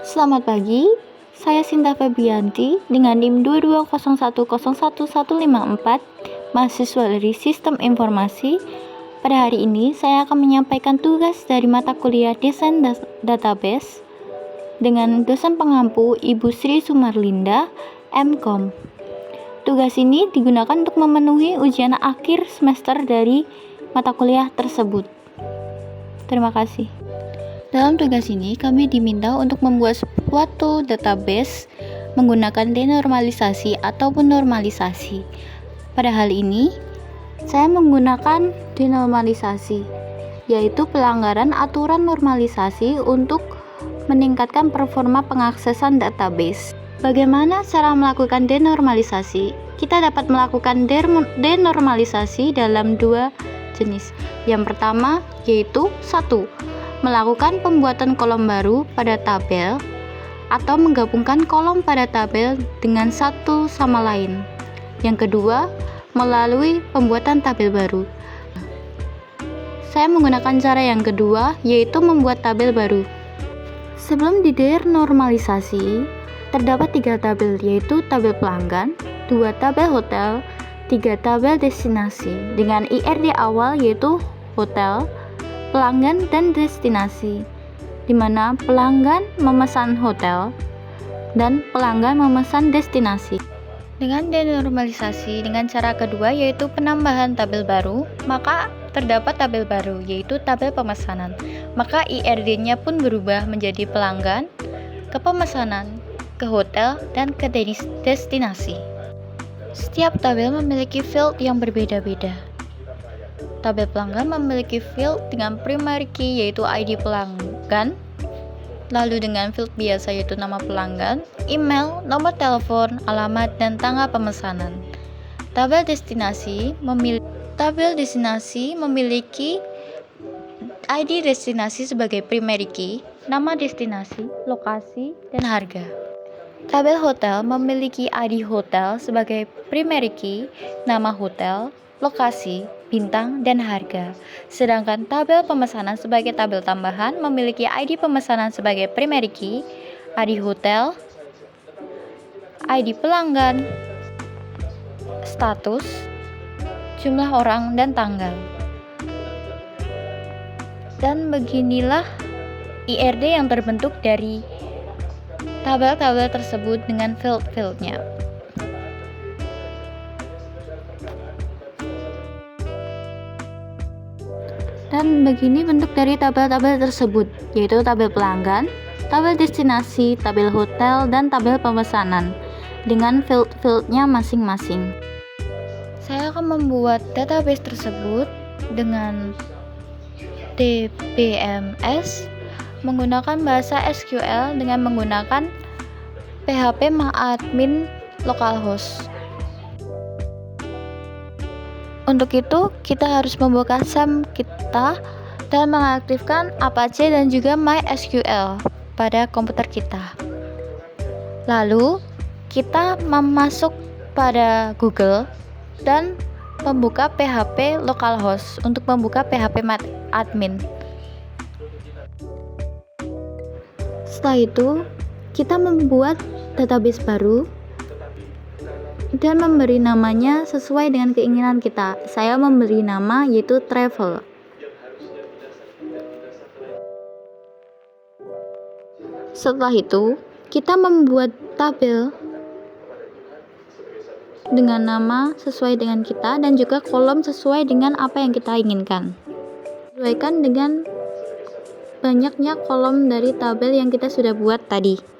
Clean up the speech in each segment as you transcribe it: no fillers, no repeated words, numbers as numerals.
Selamat pagi, saya Sinta Febrianti dengan NIM 2201011154, mahasiswa dari Sistem Informasi. Pada hari ini, saya akan menyampaikan tugas dari mata kuliah Desain Database dengan dosen pengampu Ibu Sri Sumarlinda, MKom. Tugas ini digunakan untuk memenuhi ujian akhir semester dari mata kuliah tersebut. Terima kasih. Dalam tugas ini, kami diminta untuk membuat suatu database menggunakan denormalisasi ataupun normalisasi. Pada hal ini, saya menggunakan denormalisasi, yaitu pelanggaran aturan normalisasi untuk meningkatkan performa pengaksesan database. Bagaimana cara melakukan denormalisasi? Kita dapat melakukan denormalisasi dalam dua jenis. Yang pertama yaitu 1. Melakukan pembuatan kolom baru pada tabel atau menggabungkan kolom pada tabel dengan satu sama lain. Yang kedua, melalui pembuatan tabel baru. Saya menggunakan cara yang kedua, yaitu membuat tabel baru. Sebelum didenormalisasi, terdapat 3 tabel, yaitu tabel pelanggan, 2 tabel hotel, 3 tabel destinasi dengan IRD awal yaitu hotel, pelanggan, dan destinasi, di mana pelanggan memesan hotel dan pelanggan memesan destinasi. Dengan denormalisasi dengan cara kedua yaitu penambahan tabel baru, maka terdapat tabel baru yaitu tabel pemesanan. Maka IRD-nya pun berubah menjadi pelanggan, ke pemesanan, ke hotel, dan ke destinasi. Setiap tabel memiliki field yang berbeda-beda. Tabel pelanggan memiliki field dengan primary key yaitu ID pelanggan, lalu dengan field biasa yaitu nama pelanggan, email, nomor telepon, alamat, dan tanggal pemesanan. Tabel destinasi memiliki ID destinasi sebagai primary key, nama destinasi, lokasi, dan harga. Tabel hotel memiliki ID hotel sebagai primary key, nama hotel, lokasi, bintang, dan harga. Sedangkan tabel pemesanan sebagai tabel tambahan memiliki ID pemesanan sebagai primary key, ID hotel, ID pelanggan, status, jumlah orang, dan tanggal. Dan beginilah IRD yang terbentuk dari tabel-tabel tersebut dengan field-fieldnya. Dan begini bentuk dari tabel-tabel tersebut, yaitu tabel pelanggan, tabel destinasi, tabel hotel, dan tabel pemesanan dengan field-fieldnya masing-masing. Saya akan membuat database tersebut dengan DBMS menggunakan bahasa SQL dengan menggunakan PHP admin localhost. Untuk itu, kita harus membuka SAM kita dan mengaktifkan Apache dan juga MySQL pada komputer kita. Lalu, kita masuk pada Google dan membuka PHP localhost untuk membuka PHP admin. Setelah itu, kita membuat database baru dan memberi namanya sesuai dengan keinginan kita. Saya memberi nama yaitu travel. Setelah itu, kita membuat tabel dengan nama sesuai dengan kita dan juga kolom sesuai dengan apa yang kita inginkan. Sesuaikan dengan banyaknya kolom dari tabel yang kita sudah buat tadi.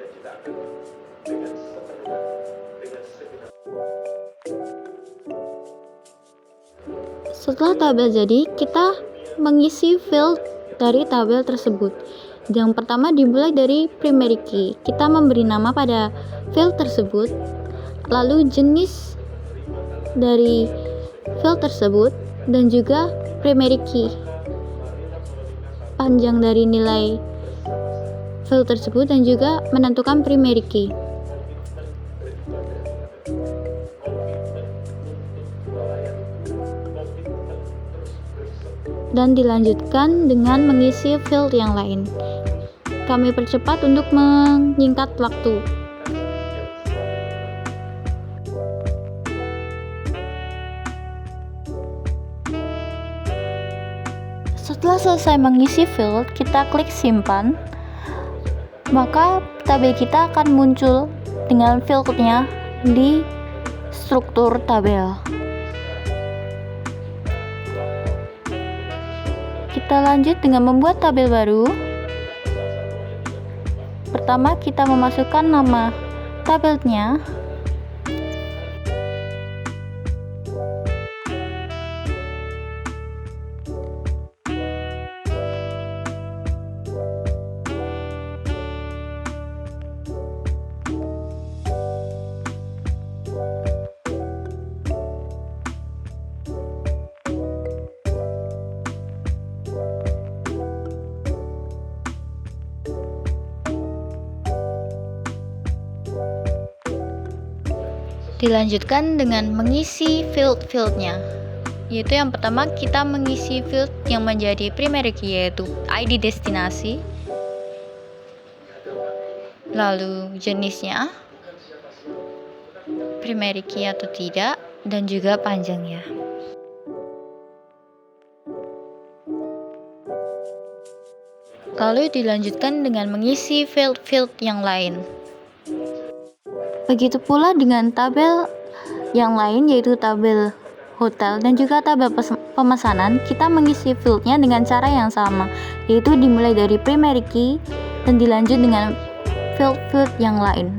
Setelah tabel jadi, kita mengisi field dari tabel tersebut. Yang pertama dimulai dari primary key. Kita memberi nama pada field tersebut, lalu jenis dari field tersebut, dan juga primary key. Panjang dari nilai field tersebut dan juga menentukan primary key. Dan dilanjutkan dengan mengisi field yang lain. kami percepat untuk menyingkat waktu. Setelah selesai mengisi field, kita klik simpan, maka tabel kita akan muncul dengan fieldnya di struktur tabel. Kita lanjut dengan membuat tabel baru. Pertama, kita memasukkan nama tabelnya. Dilanjutkan dengan mengisi field-fieldnya, yaitu yang pertama kita mengisi field yang menjadi primary key, yaitu ID destinasi, lalu jenisnya primary key atau tidak, dan juga panjangnya. Lalu dilanjutkan dengan mengisi field-field yang lain. Begitu pula dengan tabel yang lain, yaitu tabel hotel dan juga tabel pemesanan. Kita mengisi fieldnya dengan cara yang sama, yaitu dimulai dari primary key dan dilanjut dengan field-field yang lain.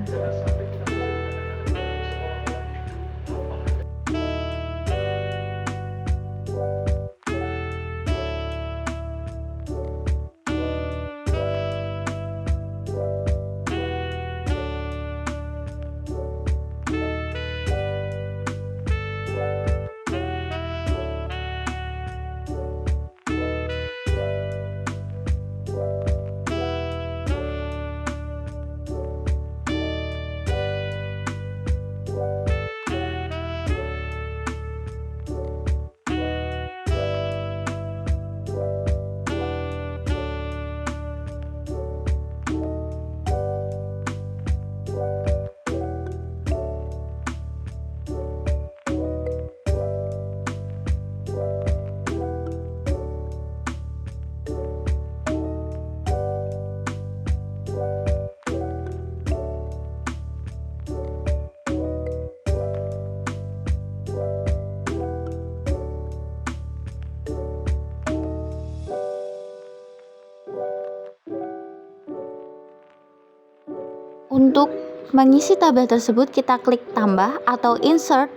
Untuk mengisi tabel tersebut, kita klik tambah atau insert,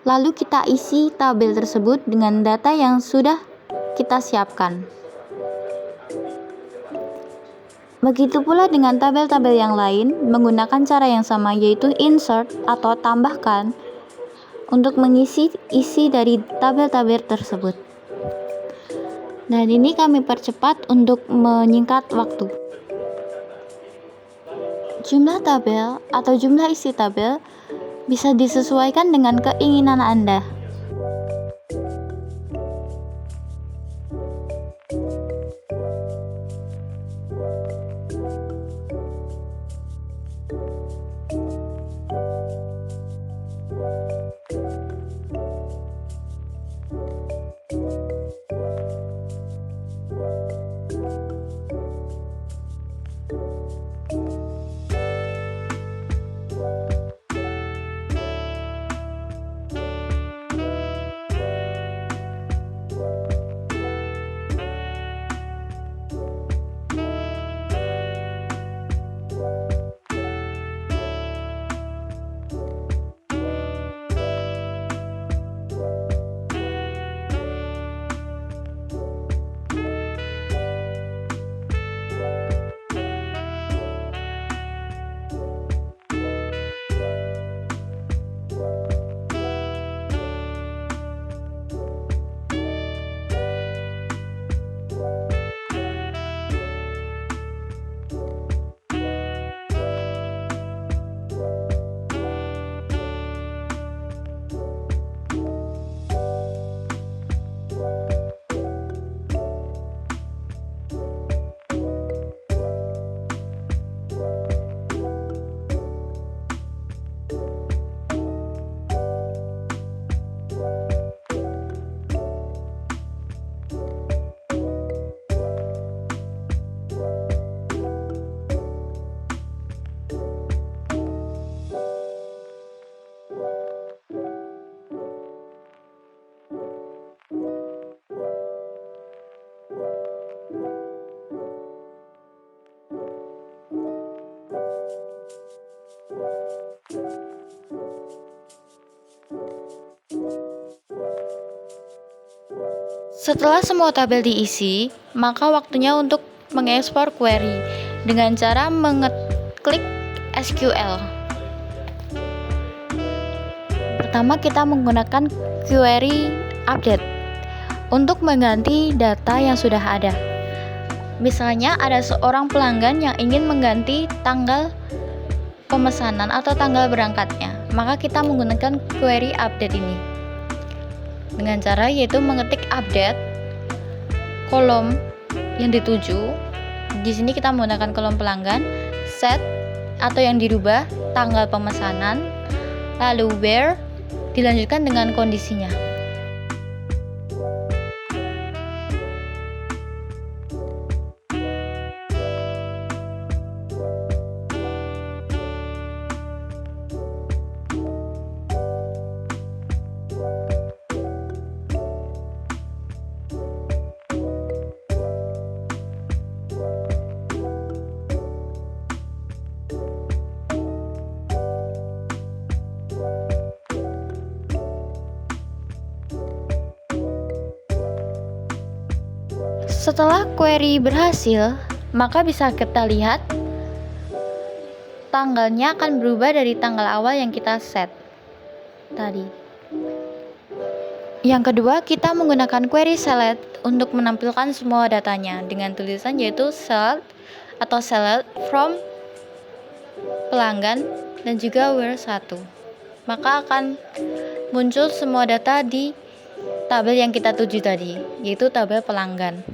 lalu kita isi tabel tersebut dengan data yang sudah kita siapkan. Begitu pula dengan tabel-tabel yang lain, menggunakan cara yang sama, yaitu insert atau tambahkan untuk mengisi isi dari tabel-tabel tersebut. Dan ini kami percepat untuk menyingkat waktu. Jumlah tabel atau jumlah isi tabel bisa disesuaikan dengan keinginan Anda. Setelah semua tabel diisi, maka waktunya untuk mengekspor query dengan cara mengeklik SQL. Pertama, kita menggunakan query update untuk mengganti data yang sudah ada. Misalnya ada seorang pelanggan yang ingin mengganti tanggal pemesanan atau tanggal berangkatnya, maka kita menggunakan query update ini dengan cara yaitu mengetik update kolom yang dituju. Di sini kita menggunakan kolom pelanggan, set atau yang dirubah tanggal pemesanan, lalu where dilanjutkan dengan kondisinya. Setelah query berhasil, maka bisa kita lihat tanggalnya akan berubah dari tanggal awal yang kita set tadi. Yang kedua, kita menggunakan query select untuk menampilkan semua datanya dengan tulisan yaitu select atau select from pelanggan dan juga where 1. Maka akan muncul semua data di tabel yang kita tuju tadi, yaitu tabel pelanggan.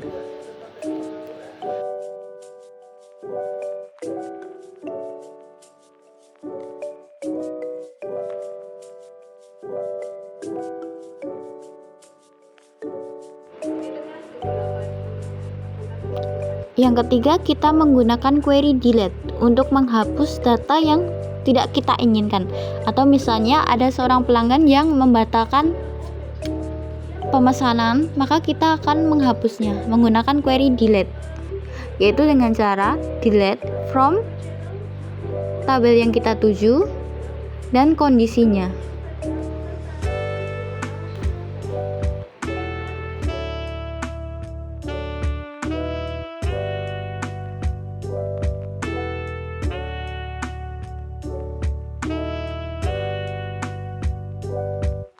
Yang ketiga, kita menggunakan query delete untuk menghapus data yang tidak kita inginkan. Atau misalnya ada seorang pelanggan yang membatalkan pemesanan, maka kita akan menghapusnya menggunakan query delete, yaitu dengan cara delete from tabel yang kita tuju dan kondisinya.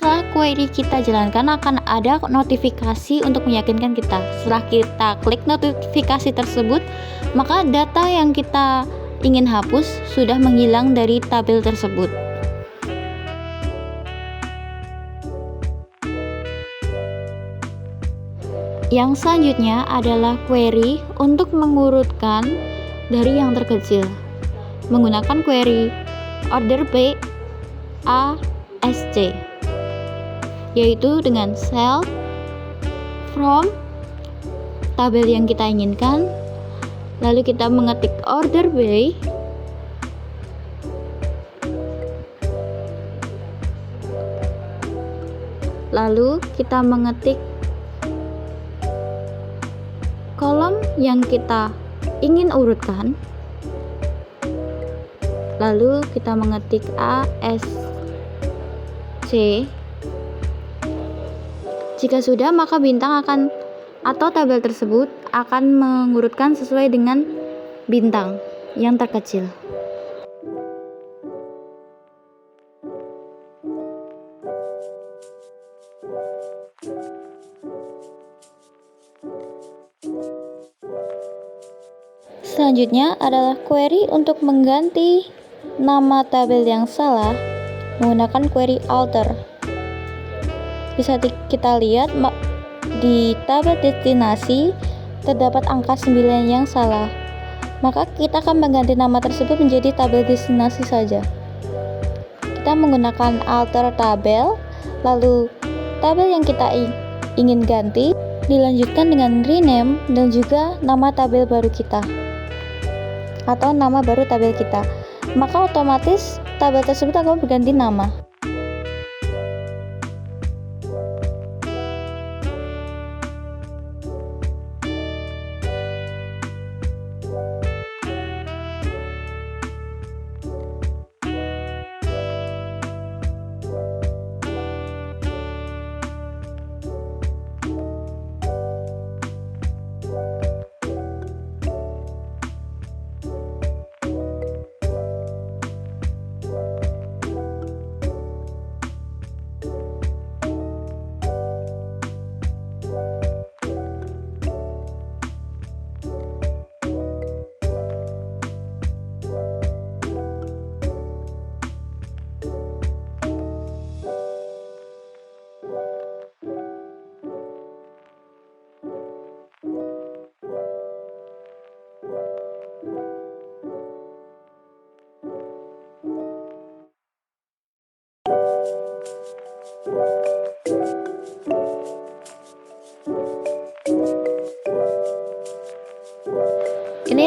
Setelah query kita jalankan, akan ada notifikasi untuk meyakinkan kita. Setelah kita klik notifikasi tersebut, maka data yang kita ingin hapus sudah menghilang dari tabel tersebut. Yang selanjutnya adalah query untuk mengurutkan dari yang terkecil menggunakan query order by ASC, yaitu dengan cell from tabel yang kita inginkan, lalu kita mengetik order by, lalu kita mengetik kolom yang kita ingin urutkan, lalu kita mengetik ASC. Jika sudah, maka bintang akan atau tabel tersebut akan mengurutkan sesuai dengan bintang yang terkecil. Selanjutnya adalah query untuk mengganti nama tabel yang salah menggunakan query alter. Bisa kita lihat di tabel destinasi terdapat angka 9 yang salah. Maka kita akan mengganti nama tersebut menjadi tabel destinasi saja. Kita menggunakan alter tabel, lalu tabel yang kita ingin ganti dilanjutkan dengan rename dan juga nama tabel baru kita atau nama baru tabel kita. Maka otomatis tabel tersebut akan berganti nama.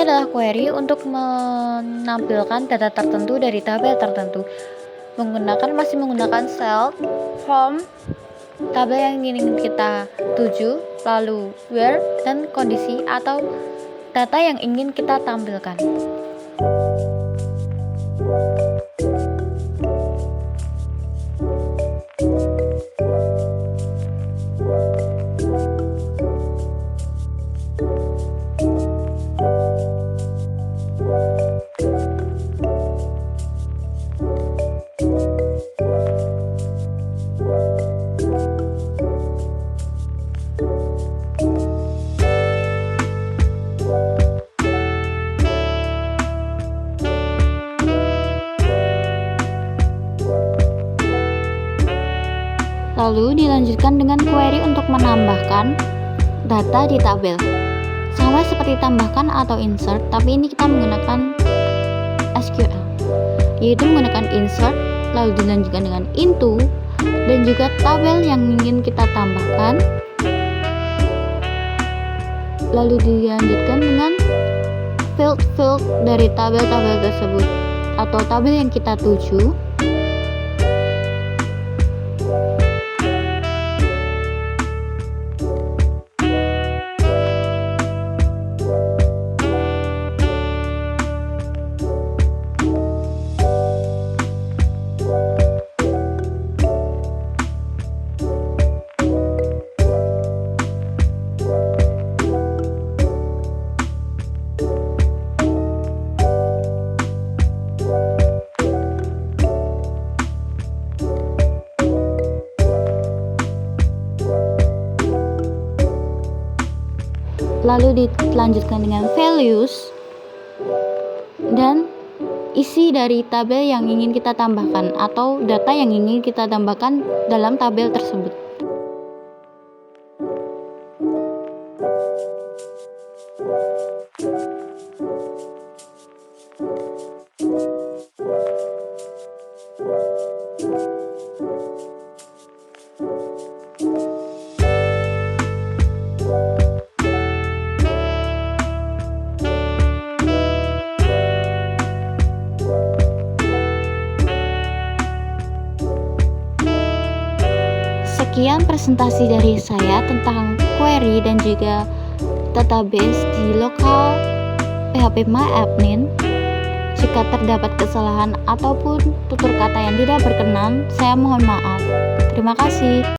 Ini adalah query untuk menampilkan data tertentu dari tabel tertentu. Masih menggunakan cell, form, tabel yang ingin kita tuju, lalu where, dan kondisi atau data yang ingin kita tampilkan. Lalu dilanjutkan dengan query untuk menambahkan data di tabel. Sama seperti tambahkan atau insert, tapi ini kita menggunakan SQL, yaitu menggunakan insert, lalu dilanjutkan dengan into, dan juga tabel yang ingin kita tambahkan, lalu dilanjutkan dengan field dari tabel-tabel tersebut atau tabel yang kita tuju. Lalu dilanjutkan dengan values dan isi dari tabel yang ingin kita tambahkan atau data yang ingin kita tambahkan dalam tabel tersebut. Sekian presentasi dari saya tentang query dan juga database di lokal PHP MyAdmin. Jika terdapat kesalahan ataupun tutur kata yang tidak berkenan, saya mohon maaf. Terima kasih.